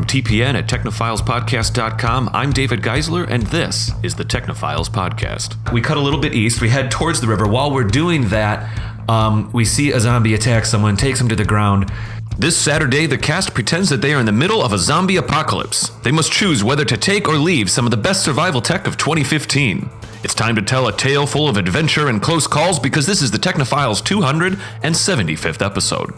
TPN at technophilespodcast.com. I'm David Geisler, and this is the Technophiles Podcast. We cut a little bit east. We head towards the river. While we're doing that, we see a zombie attack someone, takes him to the ground. This Saturday, the cast pretends that they are in the middle of a zombie apocalypse. They must choose whether to take or leave some of the best survival tech of 2015. It's time to tell a tale full of adventure and close calls because this is the Technophiles 275th episode.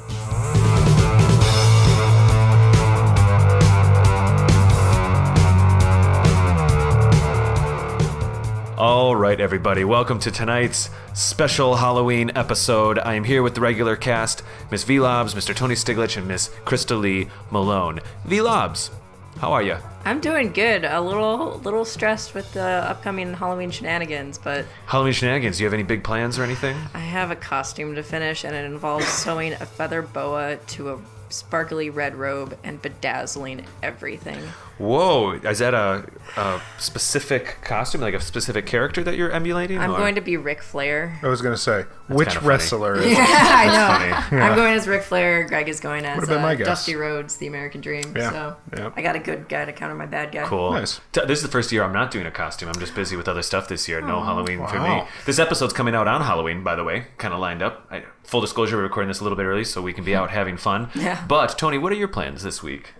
All right, everybody, welcome to tonight's special Halloween episode. I am here with the regular cast, Miss V-Labs, Mr. Tony Stiglich, and Miss Krista-Lee Malone. V-Labs, how are you? I'm doing good. A little stressed with the upcoming Halloween shenanigans, but... Halloween shenanigans, do you have any big plans or anything? I have a costume to finish, and it involves sewing a feather boa to a sparkly red robe and bedazzling everything. Whoa, is that a specific costume, like a specific character that you're emulating? I'm going to be Ric Flair. I was going to say, which wrestler is Yeah, I know. Funny. I'm going as Ric Flair. Greg is going as my guess. Dusty Rhodes, the American Dream. Yeah. So Yeah. I got a good guy to counter my bad guy. Cool. Nice. This is the first year I'm not doing a costume. I'm just busy with other stuff this year. No Halloween for me. Wow. This episode's coming out on Halloween, by the way. Kind of lined up. Full disclosure, we're recording this a little bit early so we can be out having fun. Yeah. But, Tony, what are your plans this week?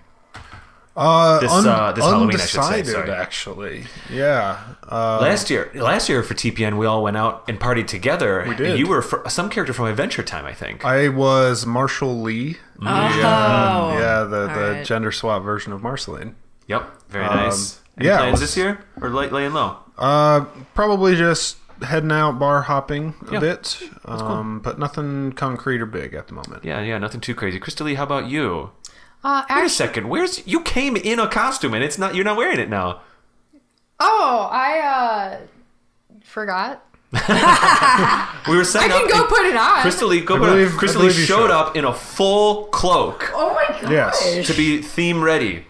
This Halloween, I should say. Sorry. Actually. Yeah. Last year for TPN, we all went out and partied together. We did. And you were some character from Adventure Time, I think. I was Marshall Lee. Oh. The right. gender swap version of Marceline. Yep. Very nice. Any yeah, plans this year? Or laying low? Probably just heading out bar hopping a bit. Cool. But nothing concrete or big at the moment. Yeah, nothing too crazy. Krista-Lee, how about you? Wait a Actually, second. You came in a costume and you're not wearing it now. I forgot. We were setting I can up. go put it on. Krista-Lee, I believe you showed should. up in a full cloak Oh my gosh. Yes. to be theme ready.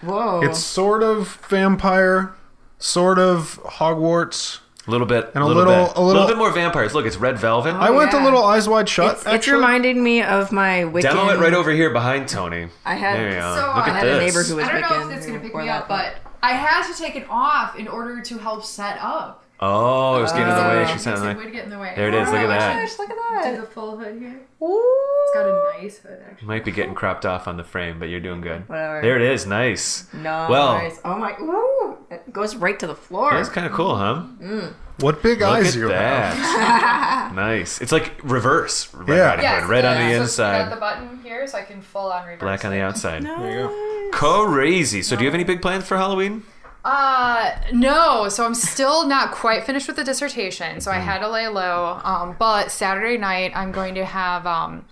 Whoa. It's sort of vampire, sort of Hogwarts. A little bit, And a bit. little bit more vampires. Look, it's red velvet. I went yeah. a little eyes wide shut, It's actually. reminding me of my Wiccan. Demo it right over here behind Tony. I had, There you go. So, Look I at had this. a neighbor who was I don't Wiccan. know if it's going to pick who me wore up, that. but I had to take it off in order to help set up. Oh, it was getting in the way. She It's said, a like, way to get in the way. there it is. Look at that. Gosh, look at that. Do the full hood here. Ooh. It's got a nice hood, actually. might be getting cropped off on the frame, but you're doing good. Whatever. There it is. Nice. Nice. Well, Oh my. Ooh. It goes right to the floor. that's kind of cool, huh? What big Look eyes at you have. that. Nice. It's like reverse. Red Yeah. Riding Hood. Red on the So got inside, the button here, so I can full on reverse black on the it. outside. There you go. Crazy. So do you have any big plans for Halloween? No, so I'm still not quite finished with the dissertation, so I had to lay low. But Saturday night, I'm going to have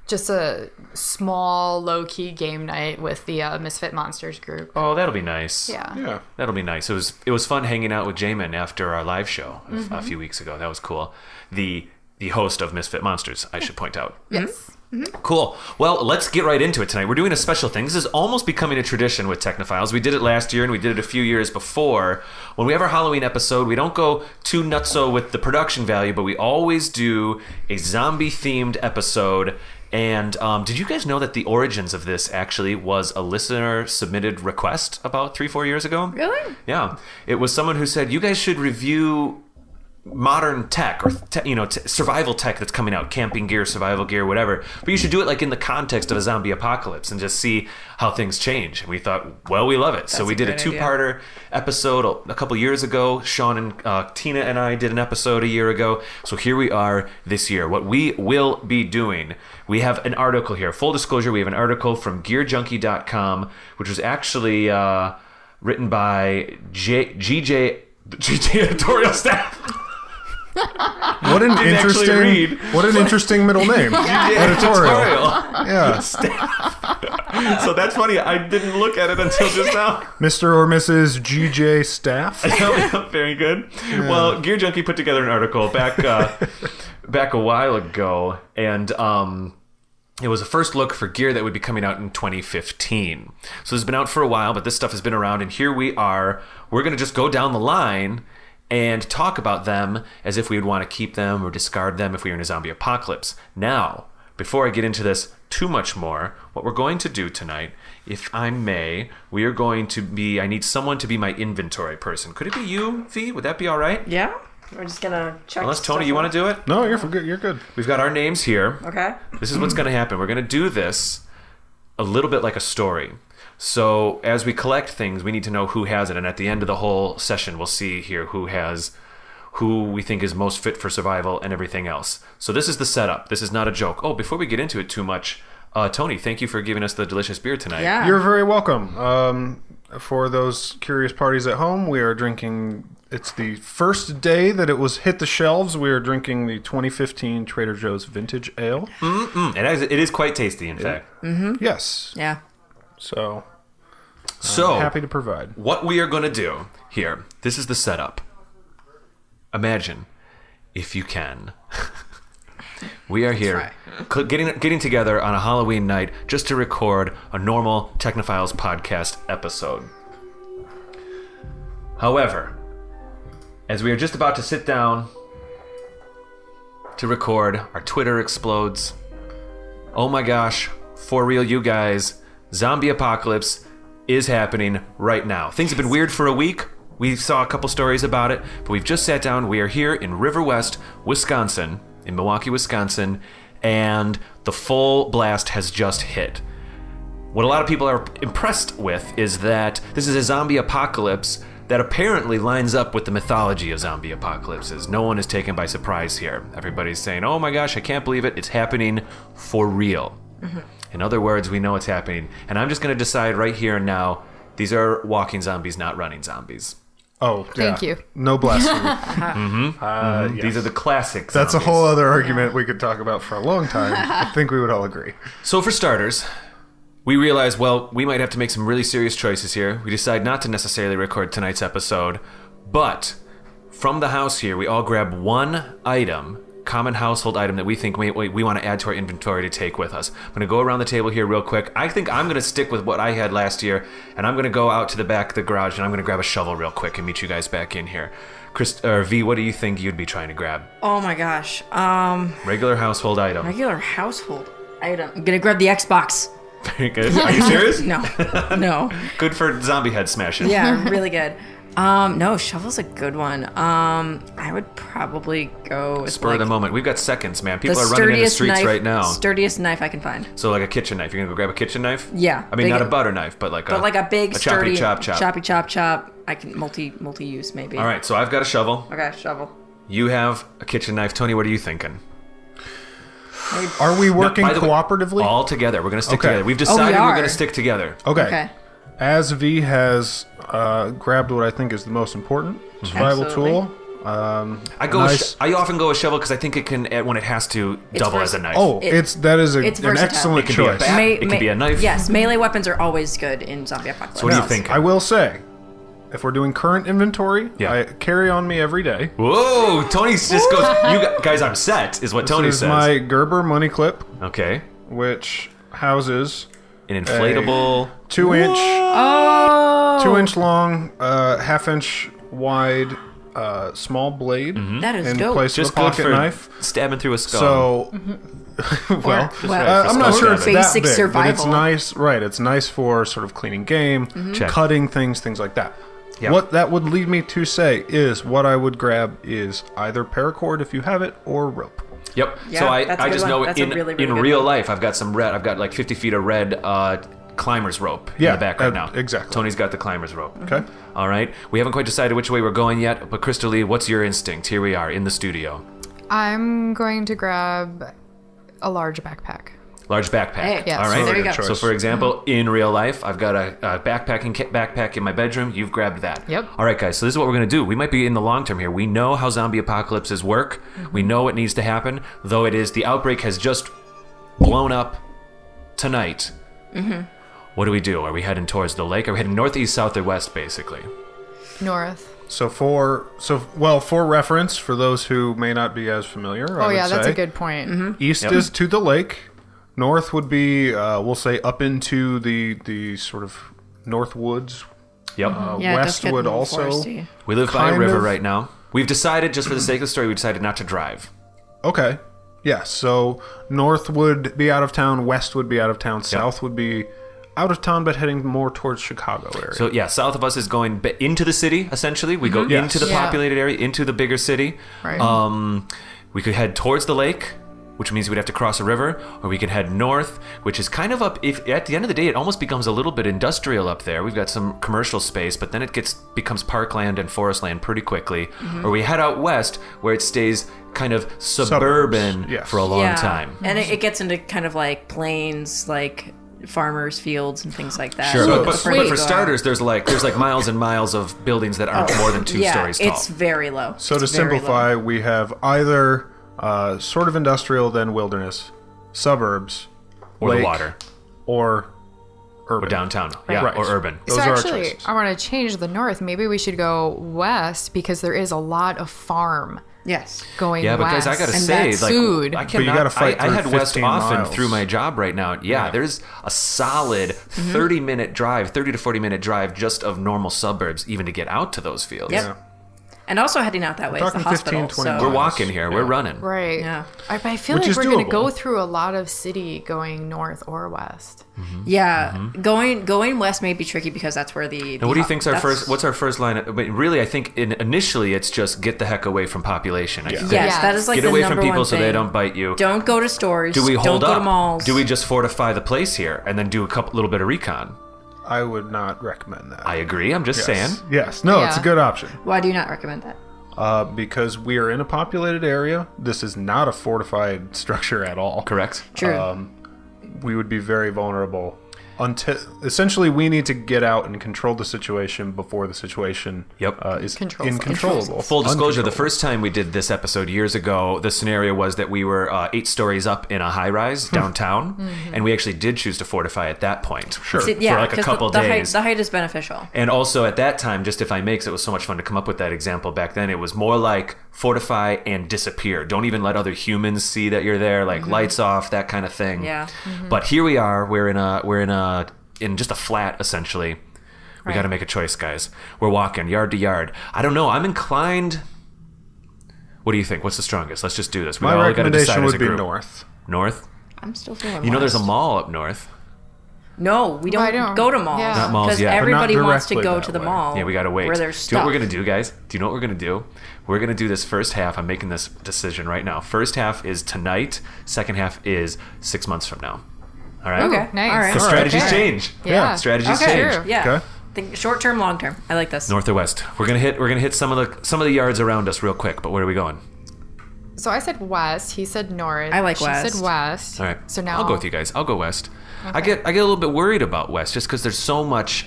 just a small, low-key game night with the Misfit Monsters group. Oh, that'll be nice. Yeah. That'll be nice. It was fun hanging out with Jamin after our live show a few weeks ago. That was cool. The host of Misfit Monsters, I should point out. Yes. Cool. Well, let's get right into it tonight. We're doing a special thing. This is almost becoming a tradition with Technophiles. We did it last year and we did it a few years before. When we have our Halloween episode, we don't go too nutso with the production value, but we always do a zombie-themed episode. And did you guys know that the origins of this actually was a listener-submitted request about 3-4 years ago? Really? Yeah. It was someone who said, you guys should review modern tech or survival tech that's coming out, camping gear, survival gear, whatever, but you should do it like in the context of a zombie apocalypse and just see how things change. And we thought, well, we love it. So we did a two-parter episode a couple years ago. Sean and Tina and I did an episode a year ago. So here we are this year. What we will be doing, we have an article here. Full disclosure, we have an article from GearJunkie.com, which was actually written by GJ editorial staff. What an interesting middle name. Editorial. Yeah. So that's funny. I didn't look at it until just now. Mr. or Mrs. GJ Staff. Very good. Yeah. Well, Gear Junkie put together an article back a while ago, and it was a first look for gear that would be coming out in 2015. So it's been out for a while, but this stuff has been around, and here we are. We're going to just go down the line and talk about them as if we would want to keep them or discard them if we were in a zombie apocalypse. Now, before I get into this too much more, what we're going to do tonight, if I may, we are going to be, I need someone to be my inventory person. Could it be you, V? Would that be all right? Yeah? We're just gonna check. Unless, Tony, you want to do it? No, you're good. You're good. We've got our names here. Okay. This is what's going to happen. We're going to do this a little bit like a story. So as we collect things, we need to know who has it. And at the end of the whole session, we'll see here who we think is most fit for survival and everything else. So this is the setup. This is not a joke. Oh, before we get into it too much, Tony, thank you for giving us the delicious beer tonight. Yeah. You're very welcome. For those curious parties at home, we are drinking. It's the first day that it was hit the shelves. We are drinking the 2015 Trader Joe's Vintage Ale. It is quite tasty, in fact. Yes. Yeah. So happy to provide. What we are going to do here, this is the setup. Imagine, if you can, we are here getting together on a Halloween night just to record a normal Technophiles podcast episode. However, as we are just about to sit down to record, our Twitter explodes. Oh my gosh, for real, you guys, zombie apocalypse is happening right now. Things have been weird for a week. We saw a couple stories about it, but we've just sat down. We are here in River West, Wisconsin, in Milwaukee, Wisconsin, and the full blast has just hit. What a lot of people are impressed with is that this is a zombie apocalypse that apparently lines up with the mythology of zombie apocalypses. No one is taken by surprise here. Everybody's saying, oh my gosh, I can't believe it. It's happening for real. Mm-hmm. In other words, we know it's happening. And I'm just going to decide right here and now, these are walking zombies, not running zombies. Oh, Thank you. No blasphemy. Yes. These are the classic That's zombies. a whole other argument we could talk about for a long time. I think we would all agree. So for starters, we realized, well, we might have to make some really serious choices here. We decide not to necessarily record tonight's episode, but from the house here, we all grab one item, common household item that we think we want to add to our inventory to take with us. I'm going to go around the table here real quick. I think I'm going to stick with what I had last year, and I'm going to go out to the back of the garage, and I'm going to grab a shovel real quick and meet you guys back in here. V, what do you think you'd be trying to grab? Oh my gosh. Regular household item. Regular household item. I'm gonna grab the Xbox. Very good. Are you serious? No. Good for zombie head smashing. Yeah, really good. No, shovel's a good one. I would probably go with Spur of the moment. We've got seconds, man. People are running in the streets right now. Sturdiest knife I can find. So like a kitchen knife. You're gonna go grab a kitchen knife? Yeah. I mean, not a butter knife, but like a big a sturdy choppy chop. I can multi-use maybe. All right, so I've got a shovel. Okay, shovel. You have a kitchen knife. Tony, what are you thinking? Are we working By the way, cooperatively? all together. We're gonna stick Okay. together. We've decided are. we're gonna stick together. Okay. As V has grabbed what I think is the most important survival Absolutely. tool. I go. I often go a shovel because I think it can, when it has to, double as a knife. Oh, It's that is it's an versatile. excellent It can be a choice. bat. It could be a knife. Yes, melee weapons are always good in zombie apocalypse. So what do you think? I will say, if we're doing current inventory, Yeah. I carry on me every day. Whoa! Tony just goes. You guys, I'm set. Is what Tony This is says. my Gerber money clip, Okay. which houses An inflatable. 2-inch, Oh, 2-inch long, half-inch wide, small blade that is in dope. place Just of a good pocket for knife. stabbing through a skull. So, well, I'm not sure it's that basic big, but it's survival. nice. Right, it's nice for sort of cleaning game, Check. cutting things like that. Yeah. What that would lead me to say is what I would grab is either paracord if you have it or rope. Yep. Yeah, So that's a I good just one. know That's a in really, really in good real one. life I've got some red. I've got like 50 feet of red climbers rope in Yeah, the back right now. exactly. Tony's got the climbers rope. Okay. All right. We haven't quite decided which way we're going yet, but Krista-Lee, what's your instinct? Here we are in the studio. I'm going to grab a large backpack. Large backpack. Hey, Yes. All right. there you go. Choice. So, for example, in real life, I've got a backpack in my bedroom. You've grabbed that. Yep. All right, guys. So this is what we're gonna do. We might be in the long term here. We know how zombie apocalypses work. We know what needs to happen. Though it is the outbreak has just blown up tonight. What do we do? Are we heading towards the lake? Are we heading northeast, south, or west, basically? North. So for reference, for those who may not be as familiar, I Oh, would yeah, that's say, a good point. East Yep. is to the lake. North would be, we'll say, up into the sort of north woods. Yep. Yeah, it does get Westwood more also. foresty. We live by a kind river of- right now. We've decided, just for the sake of the story, we decided not to drive. Okay. Yeah, so north would be out of town, west would be out of town, south would be out of town, but heading more towards Chicago area. So yeah, south of us is going into the city. Essentially, we go into the populated area, into the bigger city. Right. We could head towards the lake, which means we'd have to cross a river, or we could head north, which is kind of up. If at the end of the day, it almost becomes a little bit industrial up there. We've got some commercial space, but then it becomes parkland and forest land pretty quickly. Or we head out west, where it stays kind of suburban for a long time. And it gets into kind of like plains, like farmers' fields and things like that. Sure, but before you for go starters, there's like miles and miles of buildings that aren't more than 2 stories tall. It's very low. So to It's very simplify, low. we have either sort of industrial, then wilderness, suburbs, Or lake, the water. or urban. Or downtown. Right. Yeah, Right. or urban. Those So are our actually, choices. I want to change the north. Maybe we should go west because there is a lot of farm Yes. going Yeah, but west. guys, I gotta And say, that's like, food. I But cannot. you gotta fight I through head west 15 often miles. through my job right now. Yeah, there's a solid 30-minute drive, 30 to 40-minute drive just of normal suburbs, even to get out to those fields. Yep. Yeah. And also heading out that way is the talking hospital. 15, 20 so We're miles. walking here. We're running. Right. Yeah. But I feel Which like is we're going to doable. go through a lot of city going north or west. Yeah, going west may be tricky because that's where the. And what do you think's our first? What's our first line? But really, I think initially it's just get the heck away from population. I think. Yes, Yeah. that is like Get the away number from people one so thing. they don't bite you. Don't go to stores. Do we hold don't up? go to malls. Do we just fortify the place here and then do a little bit of recon? I would not recommend that. I agree. I'm just saying. Yes. No, it's a Yeah. good option. Why do you not recommend that? Because we are in a populated area. This is not a fortified structure at all. Correct. True. We would be very vulnerable. Until essentially, we need to get out and control the situation before the situation is incontrollable. Full disclosure, the first time we did this episode years ago, the scenario was that we were 8 stories up in a high-rise downtown, and we actually did choose to fortify at that point. Sure. See, yeah, for like a 'cause couple the days. the height is beneficial. And also at that time, just if I may, 'cause it was so much fun to come up with that example back then, it was more like fortify and disappear. Don't even let other humans see that you're there, like lights off, that kind of thing. Yeah. But here we are, we're in just a flat, essentially. We got to make a choice, guys. We're walking yard to yard. I don't know. I'm inclined. What do you think? What's the strongest? Let's just do this. We My all gotta decide recommendation as a would be group. north. North? I'm still feeling. You know, there's a west. mall up north. No, we I don't don't. go to malls. Yeah. Not malls because yet. But not everybody wants to directly go that to the way. mall. Yeah, we gotta wait. Where there's Do you stuff. know what we're gonna do, guys? Do you know what we're gonna do? We're gonna do this first half. I'm making this decision right now. First half is tonight. Second half is 6 months from now. All right. Okay. Nice. All right. The All right. strategies Okay. change. Yeah. Strategies Okay. change. Sure. Yeah. Okay. Think short term, long term. I like this. North or west? We're gonna hit some of the yards around us real quick. But where are we going? So I said west. He said north. I like she west. said west. All right. So now I'll go with you guys. I'll go west. I get a little bit worried about west just because there's so much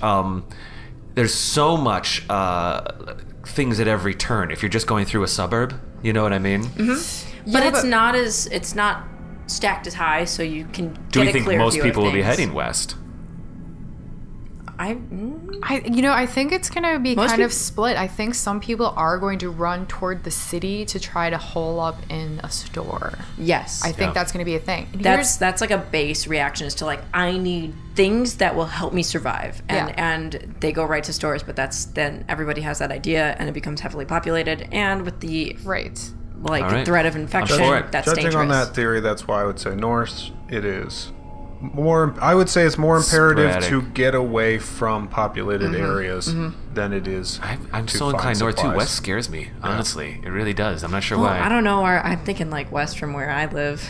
things at every turn. If you're just going through a suburb, you know what I mean? But it's not stacked as high, so you can. Do we get a think clear most view of people will be things. heading west? I I think it's going to be Most kind of peop- split. I think some people are going to run toward the city to try to hole up in a store. yes. I think Yeah. that's going to be a thing. And that's like a base reaction is to like I need things that will help me survive, and Yeah. and they go right to stores. But then everybody has that idea, and it becomes heavily populated, and with the right. like All right. threat of infection, for it. that's Judging dangerous. on that theory, that's why I would say north. It is more. I would say it's more imperative Sporadic. to get away from populated areas than it is. I'm to so find inclined north too. supplies. West scares me, honestly. It really does. I'm not sure Well, why. I don't know. I'm thinking like west from where I live.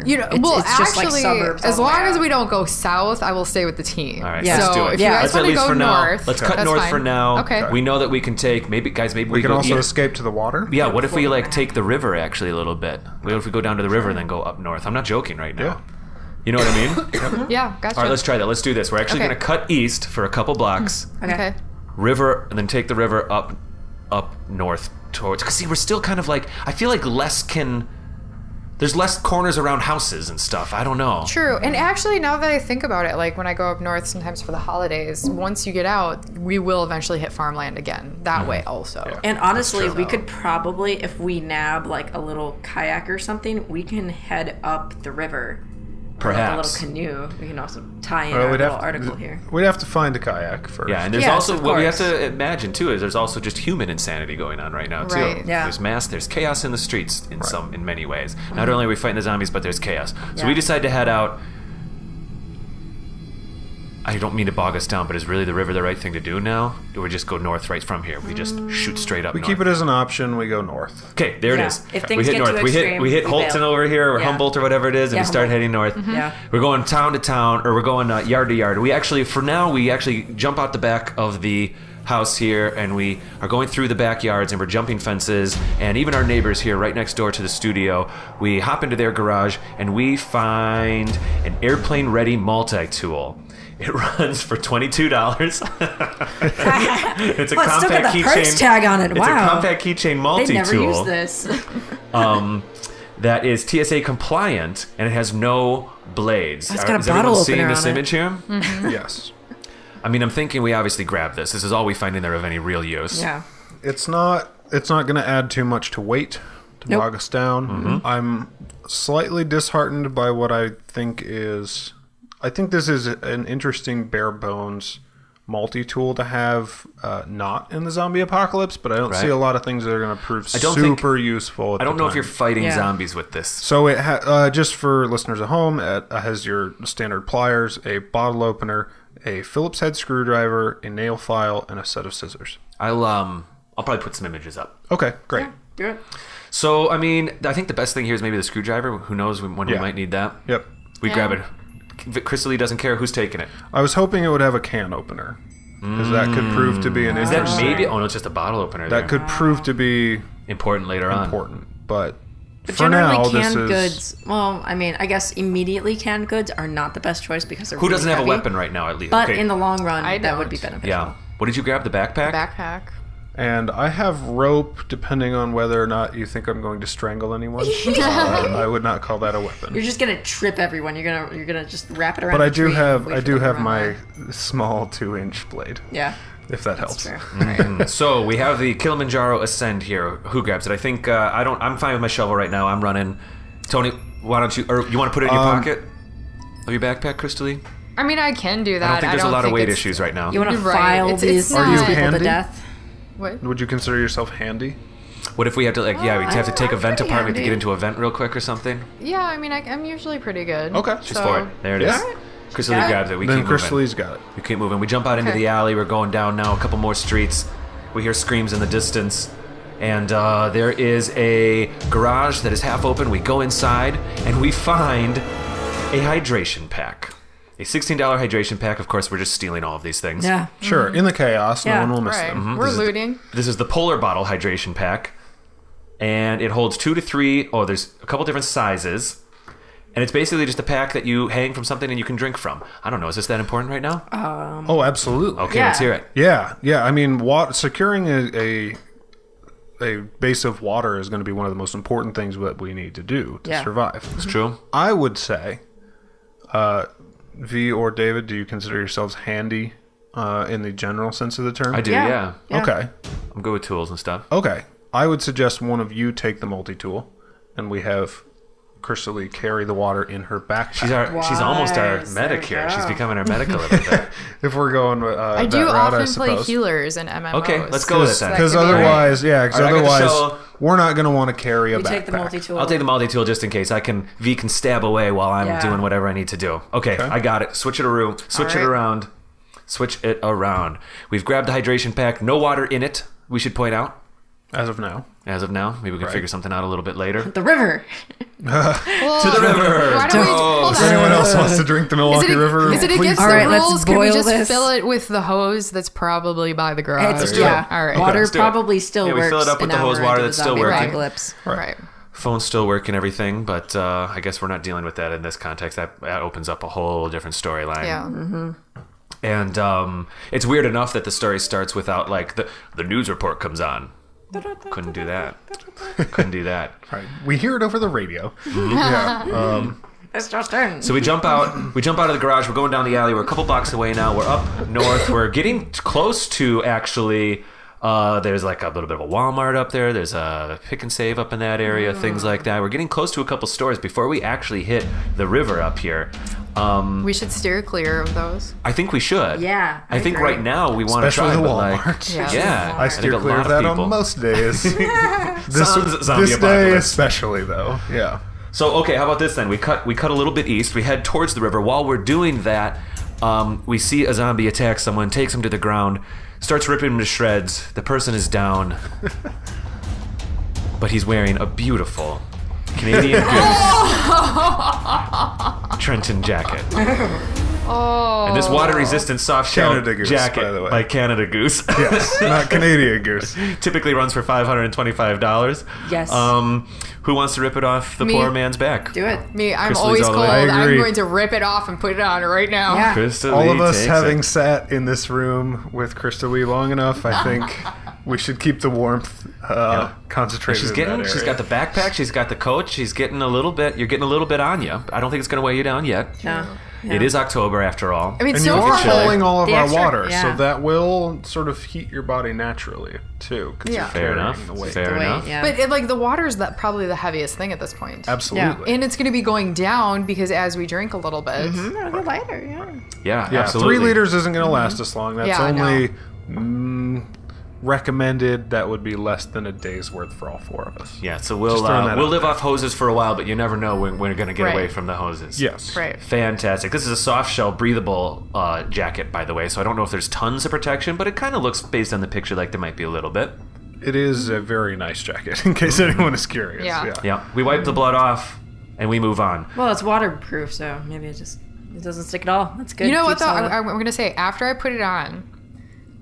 You know, It's just like actually, suburbs all as the way long as out. we don't go south, I will stay with the team. All right, Yeah. let's So do it. if you Yeah. guys Let's at want to least go for now. north, Let's cut that's north fine. for now. Okay. We know that we can take maybe We can go also eat- escape to the water. Yeah, what if we like take the river actually a little bit? What if we go down to the river and then go up north? I'm not joking right now. Yeah. You know what I mean? Yeah, gotcha. All right, let's try that. Let's do this. We're actually Okay. going to cut east for a couple blocks, Okay. river, and then take the river up north towards. Because see, we're still kind of like I feel like there's less corners around houses and stuff. I don't know. True. And actually, now that I think about it, like when I go up north sometimes for the holidays, once you get out, we will eventually hit farmland again. That way also. Yeah. And honestly, true. we could probably, if we nab like a little kayak or something, we can head up the river Perhaps. A little canoe. We can also tie in Well, our little article here. We'd have to find a kayak first. Yeah, and there's Yes, also of what we have course. to imagine too is there's also just human insanity going on right now too. Right. Yeah. There's mass, there's chaos in the streets in many ways. Not only are we fighting the zombies, but there's chaos. So we decide to head out. I don't mean to bog us down, but is really the river the right thing to do now? Or we just go north right from here? We just shoot straight up We north. keep it as an option. We go north. Okay, there it Yeah. is. If we things hit get north. too We hit extreme, we hit we Holton bail. over here, or Yeah. Humboldt or whatever it is, and Yeah, we start Humboldt. heading north. Yeah. We're going town to town, or we're going yard to yard. We actually jump out the back of the house here, and we are going through the backyards, and we're jumping fences, and even our neighbors here right next door to the studio, we hop into their garage, and we find an airplane-ready multi-tool. It runs for $22. It's a Well, it's still compact got the price keychain. tag on it. It's Wow. a compact keychain They multi-tool never used this. that is TSA compliant, and it has no blades. It's got a Is everyone bottle seeing opener this on it. image here? Yes. I mean, I'm thinking we obviously grab this. This is all we find in there of any real use. Yeah. It's not going to add too much to weight to Nope. bog us down. Mm-hmm. I'm slightly disheartened by what I think is. I think this is an interesting bare bones multi-tool to have not in the zombie apocalypse, but I don't see Right. a lot of things that are going to prove I don't think- super useful. At I don't the know if time. you're fighting Yeah. zombies with this. So it just for listeners at home, it has your standard pliers, a bottle opener, a Phillips head screwdriver, a nail file, and a set of scissors. I'll probably put some images up. Okay, great. Do it. So, I mean, I think the best thing here is maybe the screwdriver. Who knows when we Yeah. might need that. Yep. We Yeah. grab it. Krista-Lee doesn't care who's taking it. I was hoping it would have a can opener, because that could prove to be an Is that interesting. maybe? Oh, no, it's just a bottle opener That there. could prove to be Important later on. important, but But for generally, now, this canned is goods. Well, I mean, I guess immediately canned goods are not the best choice because they're Who really doesn't have a heavy. weapon right now, at least? But Okay. in the long run, I that would be don't. beneficial. Yeah. What did you grab? The backpack? Backpack. and I have rope. Depending on whether or not you think I'm going to strangle anyone, I would not call that a weapon. You're just gonna trip everyone. You're gonna just wrap it around. But I the do tree have and wait I for do them to have run my away. small 2-inch blade, Yeah, if that helps. that's fair. So we have the Kilimanjaro Ascend here. Who grabs it? I think I'm fine with my shovel right now. I'm running. Tony, why don't you? Or you want to put it in your pocket of your backpack, Krista-Lee? I mean, I can do that. I don't think there's a lot of weight it's- issues right now. You want to You're right. file It's these not- Are you people handy? to death? What? Would you consider yourself handy? What if we have to we'd have to take a I'm vent pretty apart? We have to handy. get into a vent real quick or something. Yeah, I mean, I'm usually pretty good. Okay. She's for it. There it is. Yeah. Krista-Lee got it. grabs it. We Then keep moving. Crystal-Lee's got it. We keep moving. We jump out into Okay. the alley. We're going down now a couple more streets. We hear screams in the distance. And there is a garage that is half open. We go inside and we find a hydration pack. A $16 hydration pack. Of course, we're just stealing all of these things. Yeah. Sure, in the chaos, Yeah. no one will miss Right. them. We're This is- looting. This is the Polar Bottle hydration pack. And it holds 2 to 3. Oh, there's a couple different sizes. And it's basically just a pack that you hang from something and you can drink from. I don't know. Is this that important right now? Oh, absolutely. Okay, Yeah. let's hear it. Yeah. I mean, securing a base of water is going to be one of the most important things that we need to do to Yeah. survive. It's true. I would say, V or David, do you consider yourselves handy in the general sense of the term? I do, yeah. Okay. I'm good with tools and stuff. Okay. I would suggest one of you take the multi-tool, and we have Crystal-Lee carry the water in her backpack. She's almost our Wise. medic There here. we She's go. becoming our medic a little bit. If we're going I that do route, often I play suppose. healers and MMOs. Okay, let's go with it then. Because That could be otherwise, All right, I got the otherwise shovel. we're not going to want to carry a You backpack. take the multi-tool. I'll take the multi-tool just in case. V can stab away while I'm Yeah. doing whatever I need to do. Okay, I got it. Switch it around. Switch it right. around. Switch it around. We've grabbed the hydration pack. No water in it, we should point out. As of now. As of now. Maybe we can figure something out a little bit later. The river. Well, To the river. Why don't we, hold If on. anyone else wants to drink the Milwaukee River, Is it please against All the right, let's rules? Can we boil just this. fill it with the hose that's probably by the garage? It's, do it. yeah. All right. Water let's do it. probably still Yeah, we works. fill it up with an the hose hour water into that's the still zombie working. apocalypse. Right. Phone's still working, everything, but I guess we're not dealing with that in this context. That opens up a whole different storyline. Yeah. And it's weird enough that the story starts without the news report comes on. Couldn't do that. Couldn't do that. Right. We hear it over the radio. Mm-hmm. Yeah. It's just turn. So we jump out. We jump out of the garage. We're going down the alley. We're a couple blocks away now. We're up north. We're getting close to actually There's like a little bit of a Walmart up there. There's a Pick and Save up in that area, things like that. We're getting close to a couple stores before we actually hit the river up here. We should steer clear of those. I think we should. Yeah, I think agree. right now we want to Especially try, the but like, Walmart. Yeah. I steer think a clear lot of that people- on most days. Sounds zombie this day apocalypse. especially, though. Yeah. So okay, how about this then? We cut a little bit east. We head towards the river. While we're doing that, we see a zombie attack someone, takes him to the ground, starts ripping him to shreds. The person is down, but he's wearing a beautiful Canadian Goose Trenton jacket. Oh. And this water-resistant soft-shell Canada Goose, jacket by the way. by Canada Goose Yes, not Canadian Goose. typically runs for $525. Yes. Who wants to rip it off the Me. poor man's back? Do it. Me, I'm Crystal-Lee's always all the cold. way. I I'm agree. going to rip it off and put it on right now. Yeah. Crystal-Lee All of us takes having it. sat in this room with Crystal-Lee long enough, I think we should keep the warmth concentrated. She's in getting. that She's area. got the backpack. She's got the coat. She's getting a little bit. You're getting a little bit on you. I don't think it's going to weigh you down yet. No. It is October after all. I mean, And so you far, are pulling the- all of the our extra- water, yeah. so that will sort of heat your body naturally too. 'Cause Yeah. you're Fair carrying enough. the weight. Fair The weight, enough. yeah. But like the water's probably the heaviest thing at this point. Absolutely. And it's going to be going down because as we drink a little bit. A little lighter, yeah. Yeah, Yeah, absolutely. 3 liters isn't going to last us long. That's Yeah, I only recommended. That would be less than a day's worth for all 4 of us. Yeah, so Just throwing that we'll out live there. off hoses for a while, but you never know when we're going to get Right. away from the hoses. Yes. Right. Fantastic. This is a soft shell breathable jacket, by the way, so I don't know if there's tons of protection, but it kind of looks, based on the picture, like there might be a little bit. It is a very nice jacket, in case anyone is curious. Yeah. Yeah, we wipe the blood off and we move on. Well, it's waterproof, so maybe it doesn't stick at all. That's good. You know what Keeps though? all the- I'm going to say after I put it on,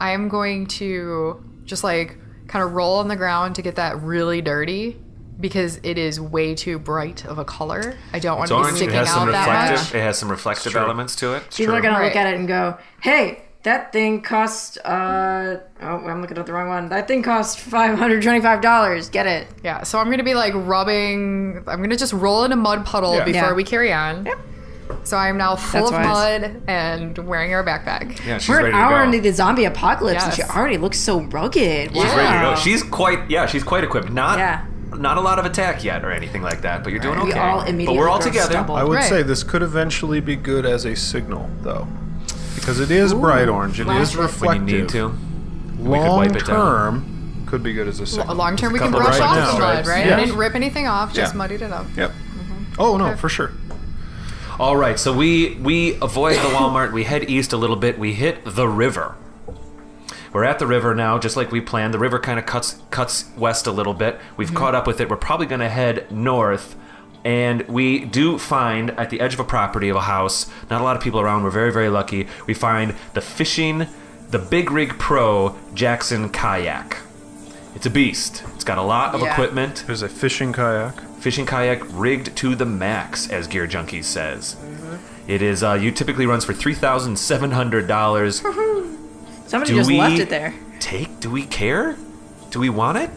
I am going to just like kind of roll on the ground to get that really dirty because it is way too bright of a color. I don't want It's to be orange. It sticking has some out that reflective. much. It has some reflective true. elements to it. People are true. gonna look Right. at it and go, "Hey, that thing cost oh, I'm looking at the wrong one. That thing cost $525. Get it." Yeah, so I'm going to be like rubbing. I'm going to just roll in a mud puddle Yeah. before Yeah. we carry on. Yep. So I'm now full That's of wise. mud and wearing our backpack. Yeah, she's We're ready an to hour go. into the zombie apocalypse, and she Yes. already looks so rugged. Wow. She's ready to go. She's quite equipped. Not Yeah. not a lot of attack yet or anything like that, but you're doing We okay. all But immediately we're all grow together. stubble. I would Right. say this could eventually be good as a signal, though, because it is bright orange. It is flash it. reflective. When you need to. We could Long wipe it down. term, could be good as a signal. Long term, we can couple brush right off now, the mud, right? right? Yeah. I didn't rip anything off, just Yeah. muddied it up. Yep. Oh no, for sure. All right, so we avoid the Walmart. We head east a little bit. We hit the river. We're at the river now, just like we planned. The river kind of cuts west a little bit. We've caught up with it. We're probably going to head north. And we do find, at the edge of a property of a house, not a lot of people around, we're very, very lucky, we find the Big Rig Pro Jackson kayak. It's a beast. It's got a lot of Yeah. equipment. There's a fishing kayak. Fishing kayak rigged to the max, as Gear Junkies says. It is, you typically runs for $3,700. Somebody Do just we left it there. Do we care? Do we want it?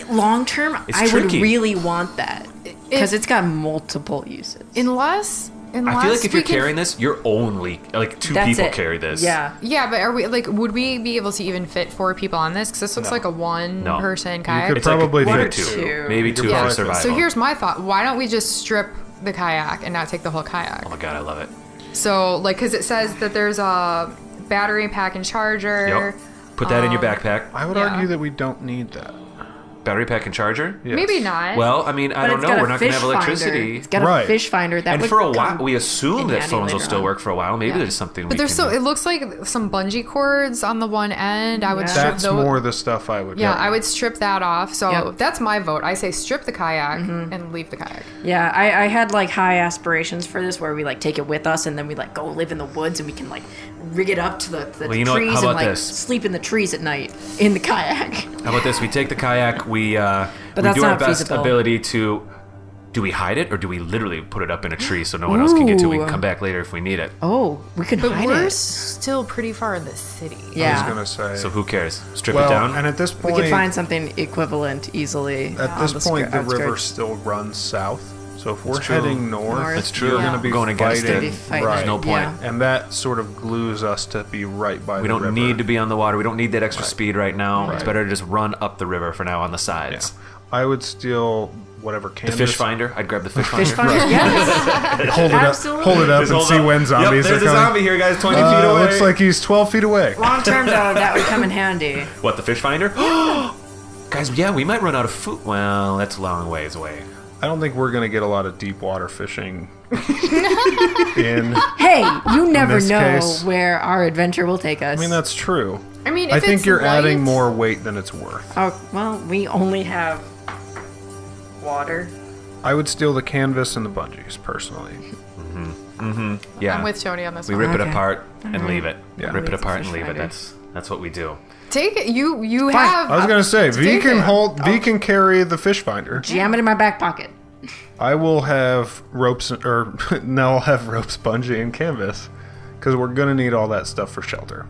Long term, It's I tricky. would really want that because it's got multiple uses. Unless I feel like if we you're can- carrying this, you're only, like, 2 That's people it. carry this. Yeah. Yeah, but are we like? Would we be able to even fit 4 people on this? Because this looks like a one-person kayak. could It's like probably one or fit two. two. Maybe You could 2 probably for fit. survival. So here's my thought: why don't we just strip the kayak and not take the whole kayak? Oh my god, I love it. So like, because it says that there's a battery pack and charger. Yep. Put that in your backpack. I would Yeah. argue that we don't need that. Battery pack and charger? Yes. Maybe not. Well, I mean, I But don't it's know. got a We're not going to fish have finder. electricity. It's got Right. a fish finder that And would for a while, come we assume in that handy phones will later still on. work for a while. Maybe Yeah. there's something But we there's can so it looks like some bungee cords on the one end. I would Yeah. strip That's those. more the stuff I would. Yeah, get. I would strip that off. So Yep. that's my vote. I say strip the kayak and leave the kayak. Yeah, I had like high aspirations for this where we like take it with us and then we like go live in the woods and we can like rig it up to the Well, you know what? trees How and about like this? sleep in the trees at night in the kayak. How about this? We take the kayak. We that's do our not best feasible. ability to. Do we hide it or do we literally put it up in a tree so no one else can get to it? We can Ooh. come back later if we need it. Oh, we can But hide we're it. still pretty far in the city. I was Yeah, gonna say. So who cares? Strip well, it down. and at this we point, could find something equivalent easily. at on this the point, the outskirts. river still runs south, So if we're true. heading north, That's true. You're Yeah. going to be Going against fighting. it. Fighting. Right. There's no point. Yeah. And that sort of glues us to be right by We the don't river. need to be on the water. We don't need that extra speed right now. It's Right. better to just run up the river for now on the Yeah. sides. I would steal whatever The canvas. fish finder. I'd grab the fish finder. Fish finder, yes. Hold it Absolutely. up Just and hold see up. when zombies Yep, there's are a coming. zombie here, guys. 20 feet away. Looks like he's 12 feet away. Long term, though, that would come in handy. What, the fish finder? Guys, yeah, we might run out of food. Well, that's a long ways away. I don't think we're going to get a lot of deep water fishing in. Hey, you never this know case- where our adventure will take us. I mean, that's true. I mean, if I think it's you're light, adding more weight than it's worth. Oh, well, we only have water. I would steal the canvas and the bungees, personally. Yeah. I'm with Tony on this We one. rip it Okay. apart and leave it. Yeah. Rip it Leave the apart and fish leave it. finder. That's what we do. Take it. You Fine. have. I was going to say, V take can it. V can carry the fish finder. Jam it in my back pocket. I will have ropes, or no, I'll have ropes, bungee, and canvas, because we're going to need all that stuff for shelter.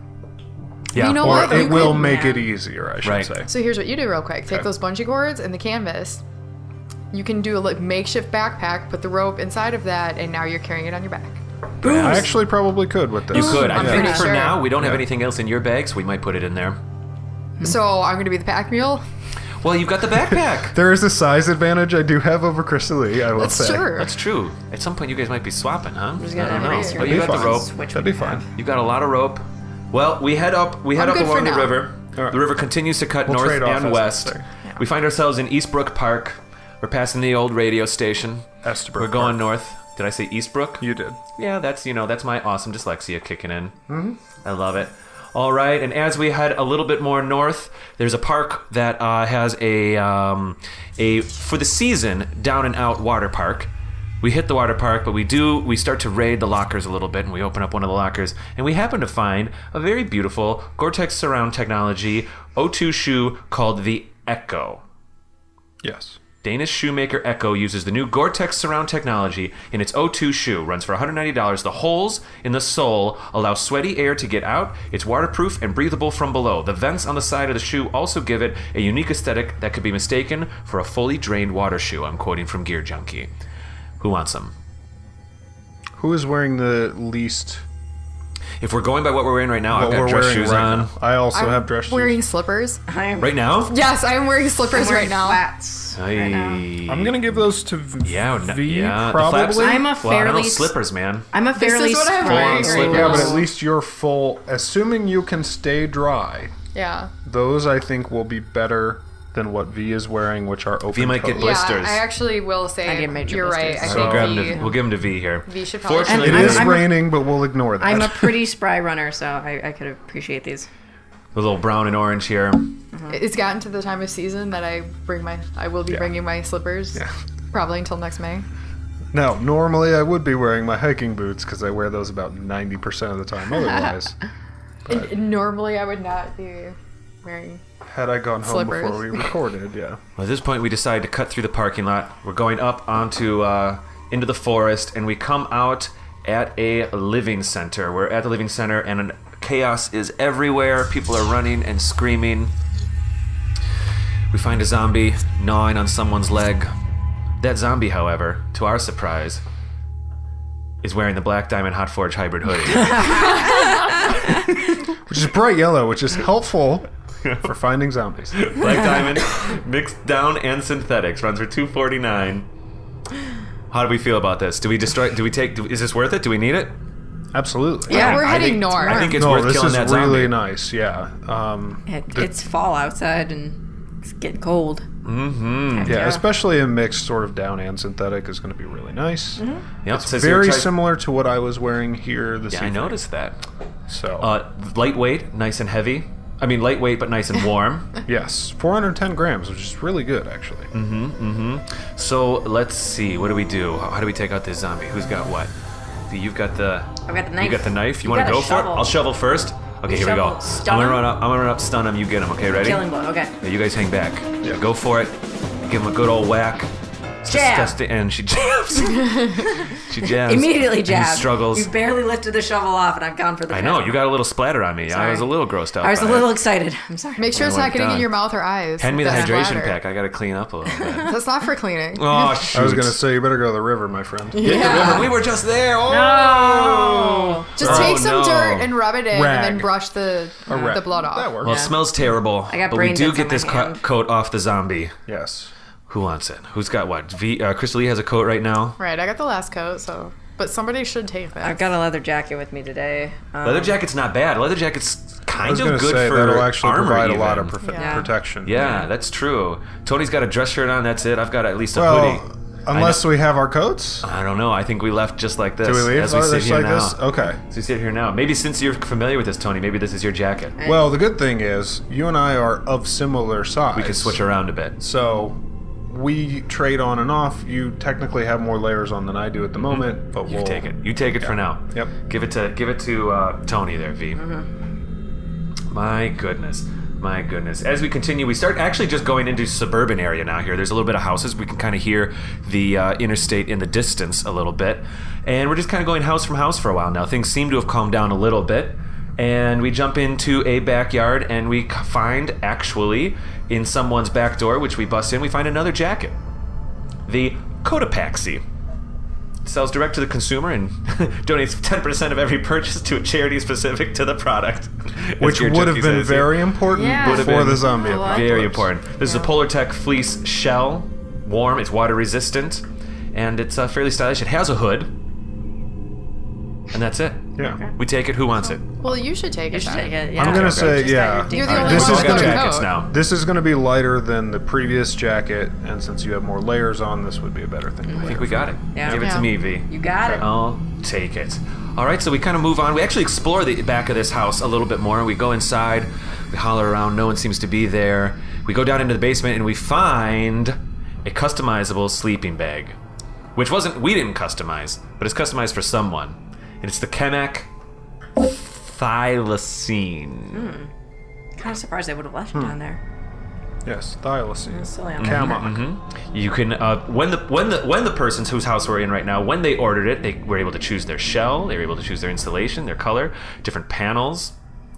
Yeah. You know Or what? it You will could- make yeah. it easier, I should Right. say. So here's what you do real quick. Take Okay. those bungee cords and the canvas. You can do a like makeshift backpack, put the rope inside of that, and now you're carrying it on your back. I actually probably could with this. You could. I I'm think pretty for sure. now, we don't have Yeah. anything else in your bag, so we might put it in there. So I'm gonna be the pack mule. Well, you've got the backpack. There is a size advantage I do have over Krista-Lee, I will That's say. true. That's true. At some point, you guys might be swapping, huh? just I gonna don't know. erase But your you got That'd the be rope. fine. Which That'd we be fine. have. You got a lot of rope. Well, we head up. We head I'm up good along for the now. river. All right. The river continues to cut We'll north trade off and as west. necessary. We find ourselves in Eastbrook Park. We're passing the old radio station. Estabrook We're going Park. north. Did I say Eastbrook? You did. Yeah, that's my awesome dyslexia kicking in. Mm-hmm. I love it. All right, and as we head a little bit more north, there's a park that has a for the season down and out water park. We hit the water park, but we start to raid the lockers a little bit, and we open up one of the lockers, and we happen to find a very beautiful Gore-Tex surround technology O2 shoe called the Echo. Yes. Danish shoemaker Echo uses the new Gore-Tex surround technology in its O2 shoe. Runs for $190. The holes in the sole allow sweaty air to get out. It's waterproof and breathable from below. The vents on the side of the shoe also give it a unique aesthetic that could be mistaken for a fully drained water shoe. I'm quoting from Gear Junkie. Who wants them? Who is wearing the least? If we're going by what we're wearing right now, I've What got we're dress wearing shoes right on. now. I also I'm have dress shoes. wearing slippers. I am Right now? Yes, I am wearing slippers wearing right now. flats right now. I'm gonna give those to V. Yeah, v yeah. The probably. flaps- I'm a Well, I don't know, fairly slippers, man. I'm a This fairly is what I'm spry wearing slippers. right Yeah, now. but at least you're full. Assuming you can stay dry, Yeah. those I think will be better than what V is wearing, which are open. V might get toes. blisters. Yeah, I actually will say I get major you're right. blisters. I So think we'll give him to V here. V should probably- Fortunately, It I'm- is I'm a- raining, but we'll ignore that. I'm a pretty spry runner, so I could appreciate these. a little brown and orange here. It's gotten to the time of season that I will be Yeah. bringing my slippers. Yeah. Probably until next May. Now, normally I would be wearing my hiking boots because I wear those about 90% of the time. Otherwise, Normally I would not be wearing. had I gone home Slippers. before we recorded, yeah. Well, at this point, we decide to cut through the parking lot. We're going up onto into the forest, and we come out at a living center. We're at the living center, and chaos is everywhere. People are running and screaming. We find a zombie gnawing on someone's leg. That zombie, however, to our surprise, is wearing the Black Diamond Hot Forge hybrid hoodie. Which is bright yellow, which is helpful for finding zombies. Black Diamond, mixed down and synthetics, runs for $249. How do we feel about this? Do we destroy? Do we take? Is this worth it? Do we need it? Absolutely. Yeah, we're I heading think- north. I think it's No, worth this killing is that really zombie. nice, yeah. It's fall outside and it's getting cold. Mm-hmm. Yeah, especially a mixed sort of down and synthetic is going to be really nice. Yep. It's says here, very try- similar to what I was wearing here this Yeah, I evening. noticed that. So, Lightweight, nice and heavy. I mean, lightweight but nice and warm. yes, 410 grams, which is really good, actually. So let's see. What do we do? How do we take out this zombie? Who's got what? You've got the. I've got the knife. You got the knife. You You want to got a go for it? shovel. I'll shovel first. Okay, here we go. Shovel, stun I'm gonna him? run up. I'm gonna run up, stun him. You get him. Okay, ready? Killing blow. Okay. Yeah, you guys hang back. Yeah, go for it. Give him a good old whack. It's Jab. disgusting. And she jabs. She jabs. Immediately And jab. he struggles. You barely lifted the shovel off, and I've gone for the I know. jab. You got a little splatter on me. I Sorry. was a little grossed out. I was a by little it. excited. I'm sorry. Make sure it's When I not getting went in your down. mouth or eyes. Hand me the That hydration splatter. pack. I got to clean up a little bit. That's not for cleaning. Oh, shoot. I was going to say, you better go to the river, my friend. Hit the river. We were just there. Oh. No. Just Oh, take some no. dirt and rub it in, Rag. and then brush the blood off. That works. Well, it smells terrible. I got but we brain do bits get on this my hand. coat off the zombie. Yes. Who wants it? Who's got what? Krista-Lee has a coat right now. Right, I got the last coat, so but somebody should take that. I've got a leather jacket with me today. Leather jacket's not bad. Leather jacket's I kind was of going to good say, for that'll actually armor provide even. a lot of Yeah. protection. Yeah, that's true. Tony's got a dress shirt on. That's it. I've got at least a Well, hoodie. unless we have our coats. I don't know. I think we left just like this. Do we leave? As we sit Just here like now. this? Okay. As we sit here now. Maybe since you're familiar with this, Tony, maybe this is your jacket. Well, the good thing is, you and I are of similar size. We can switch around a bit. So we trade on and off. You technically have more layers on than I do at the moment, but You we'll take it. You take it for now. Yep. Give it to Tony there, V. My goodness. My goodness. As we continue, we start actually just going into suburban area now here. There's a little bit of houses. We can kind of hear the interstate in the distance a little bit. And we're just kind of going house from house for a while now. Things seem to have calmed down a little bit. And we jump into a backyard and we find, actually, in someone's back door, which we bust in, we find another jacket. The Cotopaxi. Sells direct to the consumer and donates 10% of every purchase to a charity specific to the product. which would have been very important Yeah. Would have before been the zombie a lot. apocalypse. Very important. This is a Polar Tech fleece shell. Warm, it's water resistant, and it's fairly stylish. It has a hood. And that's it. Yeah. We take it. Who wants it? Well, you should take You it. should then. take it. Yeah. I'm gonna Okay. say, Just got yeah. your You're the deep only We've This one is all with got gonna a be- jackets coat. now. This is going to be lighter than the previous jacket, and since you have more layers on, this would be a better thing. I think we got it. Yeah. Give it to Yeah. me, V. You got it. I'll take it. All right, so we kind of move on. We actually explore the back of this house a little bit more. We go inside, we holler around, no one seems to be there. We go down into the basement and we find a customizable sleeping bag, which we didn't customize, but it's customized for someone. And it's the Chemek Thylacine. Kind of surprised they would have left it down there. Yes, thylacine. Silly on Camok. You can when the persons whose house we're in right now, when they ordered it, they were able to choose their shell, they were able to choose their installation, their color, different panels.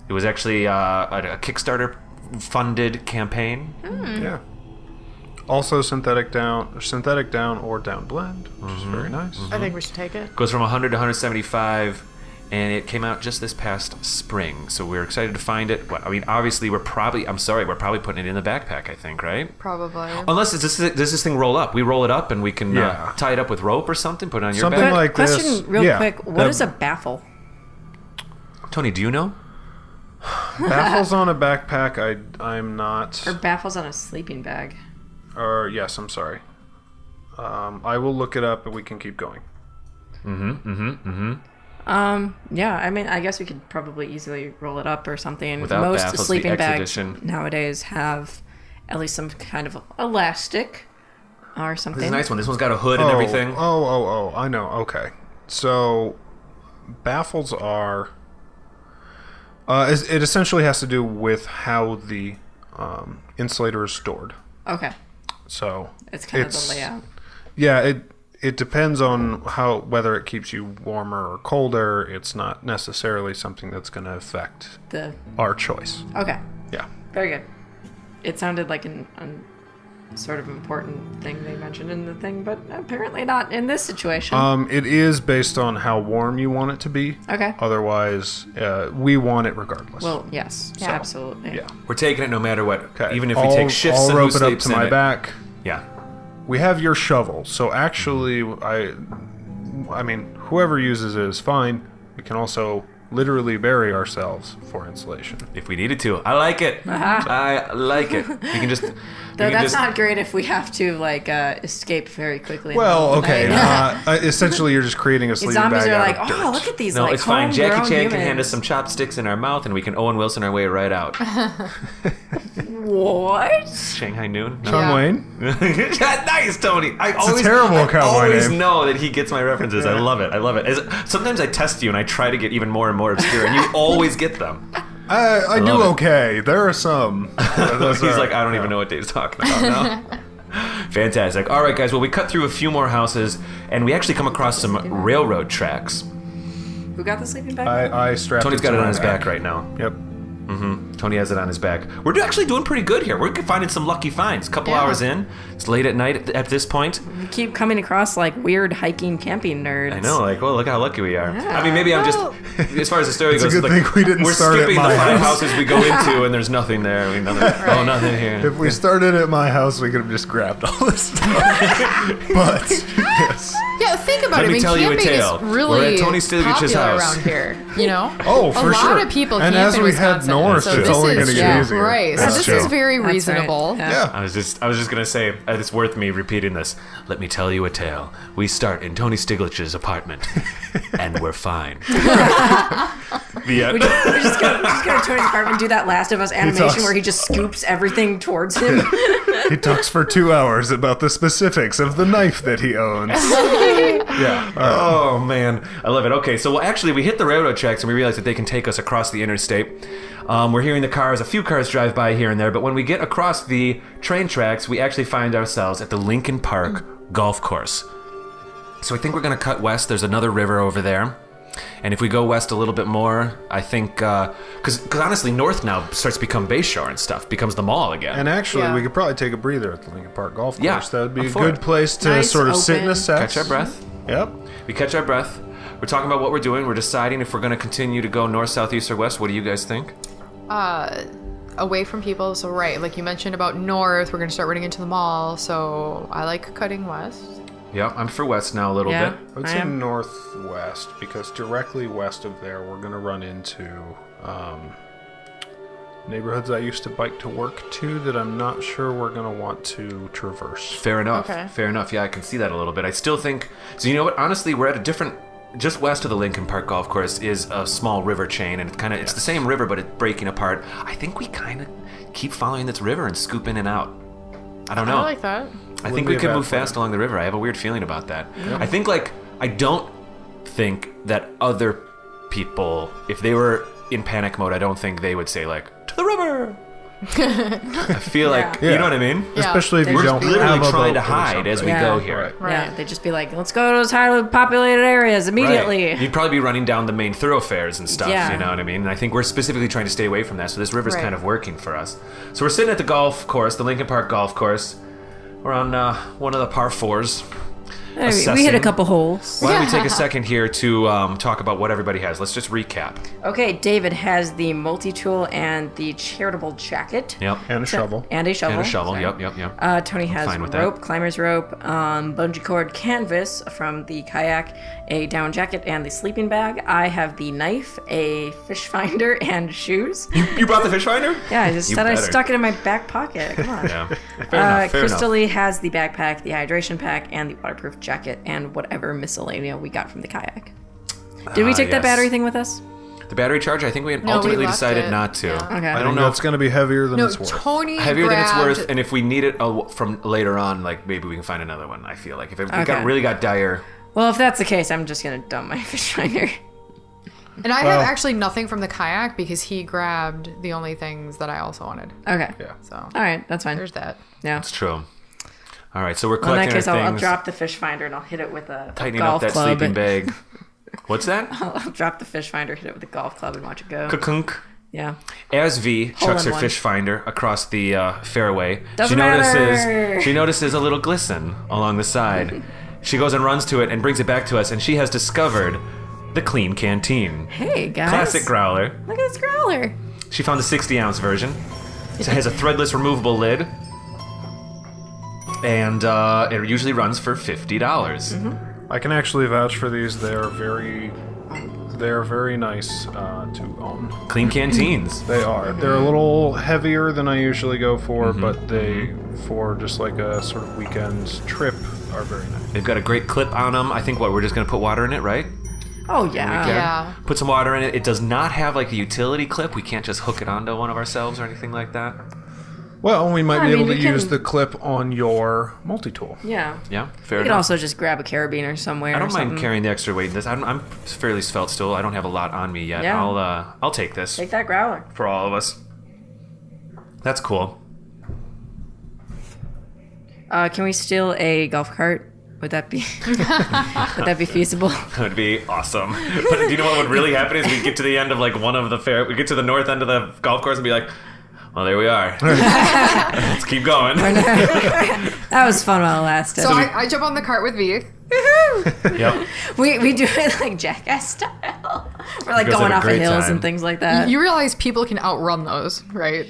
It was actually a Kickstarter funded campaign. Yeah. Also synthetic down or down blend, which is very nice. I think we should take it. Goes from 100 to 175, and it came out just this past spring. So we're excited to find it. Well, I mean, obviously, we're probably putting it in the backpack, I think, right? Probably. Unless does this thing roll up? We roll it up and we can Yeah. tie it up with rope or something, put it on your Something back. like Question this. real Yeah. quick. What That- is a baffle? Tony, do you know? Baffles on a backpack, I'm not. Or baffles on a sleeping bag? Or yes, I'm sorry. I will look it up and we can keep going. Yeah, I mean, I guess we could probably easily roll it up or something. Without Most baffles, the sleeping X bags edition. nowadays have at least some kind of elastic or something. This is a nice one. This one's got a hood and everything. Oh, I know. Okay. So, baffles are. It essentially has to do with how the insulator is stored. Okay, So it's kind of the layout. Yeah, it depends on whether it keeps you warmer or colder. It's not necessarily something that's going to affect our choice. Okay, Yeah. very good. It sounded like an sort of important thing they mentioned in the thing, but apparently not in this situation. It is based on how warm you want it to be. Okay. Otherwise, we want it regardless. Well, yes, So, absolutely. yeah. We're taking it no matter what. Okay. Even if we take shifts I'll and rope who it up sleeps to in my it. back. Yeah. We have your shovel. So actually, I mean, whoever uses it is fine. We can also literally bury ourselves for insulation. If we needed to. I like it. I like it. You can just... Though that's not great if we have to escape very quickly. in the Well, middle of the okay. night. Essentially, you're just creating a The sleeping zombies bag are out like, of dirt. oh, look at these. No, like, it's fine. Jackie homegrown Chan can hand humans." us some chopsticks in our mouth and we can Owen Wilson our way right out. What? Shanghai Noon? No. John Yeah. Wayne. Nice, Tony. I always, terrible I cowboy always name. know that he gets my references. I love it. I love it. Sometimes I test you and I try to get even more and more obscure, and you always get them. I do love it. okay. There are some. He's like, I don't even know what Dave's talking about now. Fantastic. All right, guys. Well, we cut through a few more houses, and we actually come across some railroad tracks. Who got the sleeping bag? I strapped Tony's it got to it on my his back right now. Yep. Tony has it on his back. We're actually doing pretty good here. We're finding some lucky finds. A couple hours in. It's late at night at this point. We keep coming across like weird hiking camping nerds. I know, like, well, look how lucky we are. Yeah. I mean, maybe I'm just, as far as the story It's a goes, good like, thing we didn't we're start at skipping my the 5 house. houses we go into, and there's nothing there. I mean, nothing here. If we started at my house, we could have just grabbed all this stuff. But yes. Yeah, think about Let it. me I mean, tell you a camping tale. is really We're at Tony Stiglich's popular house. around here. You know, Oh, for a sure. lot of people And camp as in we head Wisconsin, north, so it's this only is going to get easier. right. That's So this true. is very That's reasonable. right. Yeah. I was just gonna say it's worth me repeating this. Let me tell you a tale. We start in Tony Stiglich's apartment, and we're fine. The end. We just go to Tony's apartment and do that Last of Us animation talks- where he just scoops everything towards him. He talks for 2 hours about the specifics of the knife that he owns. Yeah. Oh man, I love it. Okay, so actually we hit the railroad tracks and we realize that they can take us across the interstate. We're hearing a few cars drive by here and there, but when we get across the train tracks, we actually find ourselves at the Lincoln Park golf course. So I think we're gonna cut west. There's another river over there. And if we go west a little bit more, I think, because honestly, north now starts to become Bayshore and stuff, becomes the mall again. And actually, Yeah. we could probably take a breather at the Lincoln Park Golf Course. Yeah, That would be I'm a for good it. place to Nice, sort of sit and open. assess. Catch our breath. Yep. We catch our breath. We're talking about what we're doing. We're deciding if we're going to continue to go north, south, east, or west. What do you guys think? Away from people. So right, like you mentioned about north, we're gonna start running into the mall. So I like cutting west. Yeah, I'm for west now a little Yeah. bit. I would I say am. northwest because directly west of there, we're going to run into neighborhoods I used to bike to work to that I'm not sure we're going to want to traverse. Fair enough. Okay. Fair enough. Yeah, I can see that a little bit. I still think. So you know what? Honestly, we're at a different. Just west of the Lincoln Park Golf Course is a small river chain, and it's the same river, but it's breaking apart. I think we kind of keep following this river and scoop in and out. I don't know. I like that. I think Wouldn't we be a could bad move plan. fast along the river. I have a weird feeling about that. I think I don't think that other people, if they were in panic mode, I don't think they would say like, to the river. I feel like, Yeah. you know what I mean? Yeah. Especially if you We're don't literally have a trying to boat or hide as we something. go Yeah. here. Right. Yeah, they'd just be like, let's go to those highly populated areas immediately. Right. You'd probably be running down the main thoroughfares and stuff, Yeah. you know what I mean? And I think we're specifically trying to stay away from that, so this river's Right. kind of working for us. So we're sitting at the golf course, the Lincoln Park Golf Course. We're on one of the par fours. Hey, we hit a assessing. couple holes. Why don't we take a second here to talk about what everybody has? Let's just recap. Okay, David has the multi-tool and the charitable jacket. Yep. And a shovel. And a shovel. And a shovel. Sorry. Yep. Tony has fine with that. rope, climber's rope, bungee cord canvas from the kayak, a down jacket, and the sleeping bag. I have the knife, a fish finder, and shoes. You brought the fish finder? Yeah, I just You said I better. stuck it in my back pocket. Come on. Yeah. Fair enough. Fair enough. Krista-Lee has the backpack, the hydration pack, and the waterproof jacket, and whatever miscellanea we got from the kayak. Did we take that yes. battery thing with us? The battery charger, I think we we ultimately left decided it. not to. Yeah. Okay. I I don't know know. it's going to be heavier than No, it's worth. Tony Heavier than it's grabbed- worth, and if we need it from later on, like maybe we can find another one. I feel like if it Okay. really got dire, Well, if that's the case, I'm just gonna dump my fish finder. And I Well- have actually nothing from the kayak because he grabbed the only things that I also wanted. Okay. Yeah. So All right, that's fine. there's that. Yeah. it's true. All right, so we're Well, in collecting that case, our I'll things, drop the fish finder and I'll hit it with a tightening golf up that club. sleeping bag. What's that? I'll drop the fish finder, hit it with a golf club, and watch it go. Kakunk. Yeah. As V chucks in her one. fish finder across the fairway, Doesn't matter. she notices a little glisten along the side. She goes and runs to it and brings it back to us, and she has discovered the clean canteen. Hey guys. Classic growler. Look at this growler. She found the 60-ounce version. It has a threadless removable lid. And it usually runs for $50. Mm-hmm. I can actually vouch for these. They are very nice to own. Clean canteens. They are. They're a little heavier than I usually go for, Mm-hmm. but they, for just like a sort of weekend trip, are very nice. They've got a great clip on them. I think we're just going to put water in it, right? Oh yeah. Yeah. Put some water in it. It does not have like a utility clip. We can't just hook it onto one of ourselves or anything like that. Well, we might I be mean, able to we can- use the clip on your multi-tool. Yeah. Yeah, fair You could enough. also just grab a carabiner somewhere. I don't or mind something. carrying the extra weight in this. I'm fairly svelte still. I don't have a lot on me yet. Yeah. I'll take this Take that growler. for all of us. That's cool. Can we steal a golf cart? Would that be feasible? That would be awesome. But do you know what would really happen is we get to the end of like one of the fair. We get to the north end of the golf course and be like, well, there we are. Let's keep going. That was fun while it lasted. So I jump on the cart with V. Yep. We do it like Jackass style. We're like You guys going have a off of great hills time. and things like that. You realize people can outrun those, right?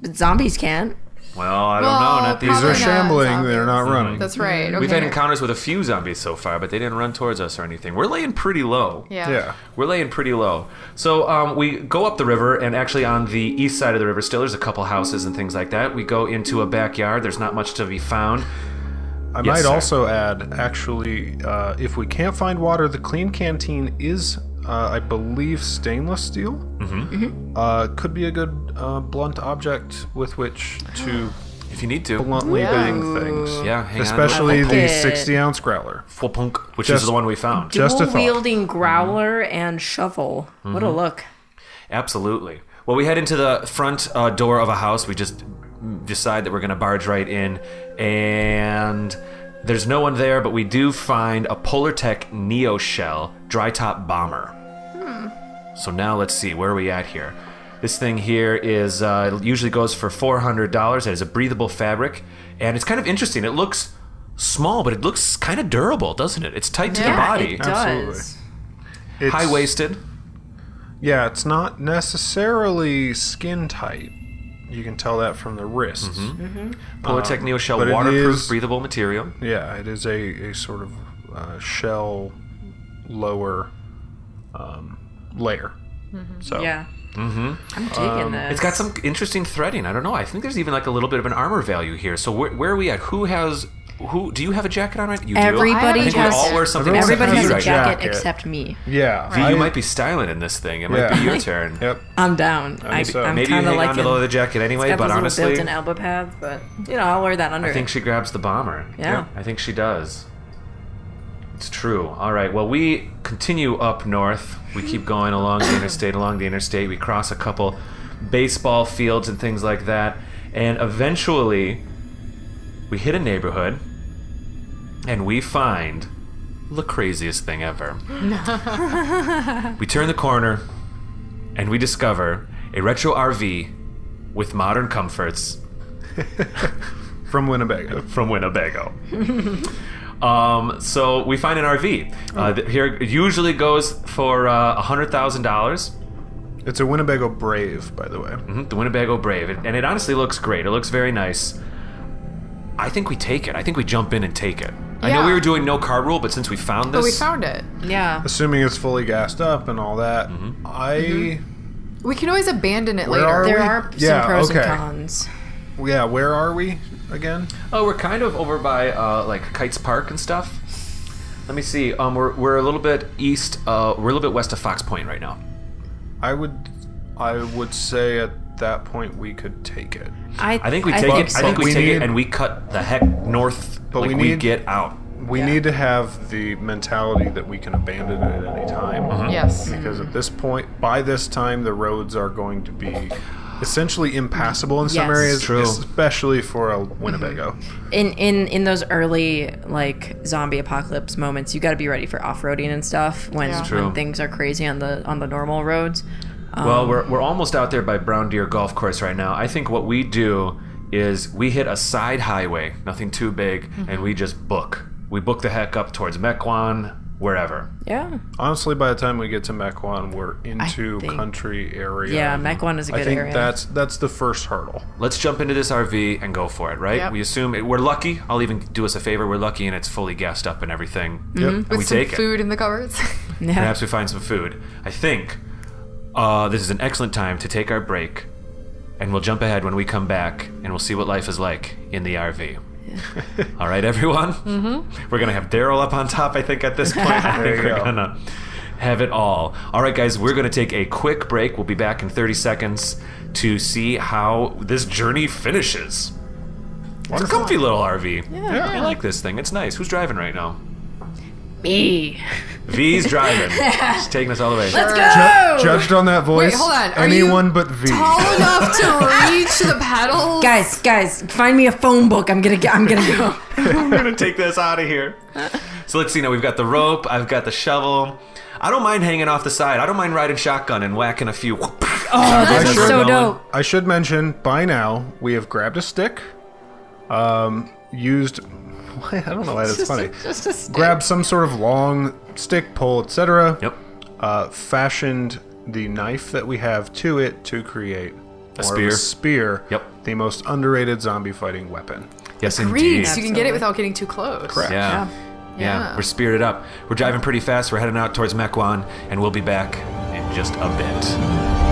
But zombies can't. Well, I don't know. Well, Not these. These are Probably not shambling. zombies. They're not running. That's right. Okay. We've had encounters with a few zombies so far, but they didn't run towards us or anything. We're laying pretty low. Yeah. We're laying pretty low. So we go up the river, and actually on the east side of the river still, there's a couple houses and things like that. We go into a backyard. There's not much to be found. I Yes, might sir. also add, actually, if we can't find water, the clean canteen is, I believe, stainless steel. Could be a good blunt object with which to If you need to. bluntly bang things. Yeah, hang Especially I like the it. 60-ounce growler. Full punk, which Just- is the one we found. Just a thought. Dual-wielding growler and shovel. What a look. Absolutely. Well, we head into the front door of a house. We just decide that we're going to barge right in, and there's no one there, but we do find a Polartec Neo Shell dry top bomber. So now let's see, where are we at here? This thing here is usually goes for $400. It has a breathable fabric, and it's kind of interesting. It looks small, but it looks kind of durable, doesn't it? It's tight to the body. It does. Absolutely. It's- High-waisted. Yeah, it's not necessarily skin tight. You can tell that from the wrists. Polartec Neo Shell, but it waterproof, is- breathable material. Yeah, it is a sort of shell lower layer. So Yeah. I'm digging this. It's got some interesting threading. I don't know. I think there's even like a little bit of an armor value here. So where are we at? Who do you have a jacket on right? You do. Everybody I think has- we all wear something. Everybody except Everybody you has a right now. jacket except me. yeah, V, you might be styling in this thing. It might be your turn. Yep. I'm down. so. I'm Maybe you kind of hang like on to the leather jacket anyway, Got but those honestly, little built-in elbow pads, but I'll wear that under. I think she grabs the bomber. Yeah. I think she does. It's true. All right. Well, we continue up north. We keep going along the interstate. We cross a couple baseball fields and things like that. And eventually, we hit a neighborhood, and we find the craziest thing ever. We turn the corner, and we discover a retro RV with modern comforts From Winnebago. from Winnebago. So we find an RV. Here it usually goes for $100,000. It's a Winnebago Brave, by the way. The Winnebago Brave, and it honestly looks great. It looks very nice. I think we take it. I think we jump in and take it. I know Yeah. we were doing no car rule, but since we found this, But we found it. Yeah. Assuming it's fully gassed up and all that. We can always abandon it Where later. are There we? are some Yeah, pros okay. and cons. Yeah, where are we again? oh, we're kind of over by like Kites Park and stuff. Let me see. We're a little bit east. We're a little bit west of Fox Point right now. I would say at that point we could take it. I think we take it. I think we we take it need- and we cut the heck north. But like we need- get out. We need to have the mentality that we can abandon it at any time. Yes. Because at this point, by this time, the roads are going to be essentially impassable in some Yes. areas, True. especially for a Winnebago. In those early like zombie apocalypse moments, you got to be ready for off-roading and stuff when Yeah. True. when things are crazy on the normal roads. Well, we're almost out there by Brown Deer Golf Course right now. I think what we do is we hit a side highway, nothing too big, and we just book. We book the heck up towards Mequon, wherever. Yeah. Honestly, by the time we get to Mequon, we're into think- country area. Yeah, Mequon is a I good think area. that's the first hurdle. Let's jump into this RV and go for it, right? Yep. We assume we're lucky. I'll even do us a favor. We're lucky and it's fully gassed up and everything. Yep. And With we some take it. food in the cupboards. Yeah. Perhaps we find some food. I think this is an excellent time to take our break, and we'll jump ahead when we come back, and we'll see what life is like in the RV. All right, everyone? We're going to have Daryl up on top, I think, at this point. I There think you we're go. going to have it all. All right, guys, we're going to take a quick break. We'll be back in 30 seconds to see how this journey finishes. It's a comfy little RV. Yeah. I like this thing. It's nice. Who's driving right now? Me. V's driving. She's taking us all the way. Let's go! Judged on that voice. Wait, hold on. Are Anyone you but V. Tall enough to reach the pedals? Guys, find me a phone book. I'm gonna go. I'm gonna take this out of here. So let's see now. We've got the rope. I've got the shovel. I don't mind hanging off the side. I don't mind riding shotgun and whacking a few. Oh, this is sure so going. dope. I should mention, by now, we have grabbed a stick, used... I don't know why that's funny. Just a stick. Grabbed some sort of long stick, pole, etc. Yep. Fashioned the knife that we have to it to create A more of spear. spear. Yep. The most underrated zombie fighting weapon. Yes, Agreed. indeed. So you can get it without getting too close. Correct. Yeah. Yeah. We're spirited up. We're driving pretty fast. We're heading out towards Mequon, and we'll be back in just a bit.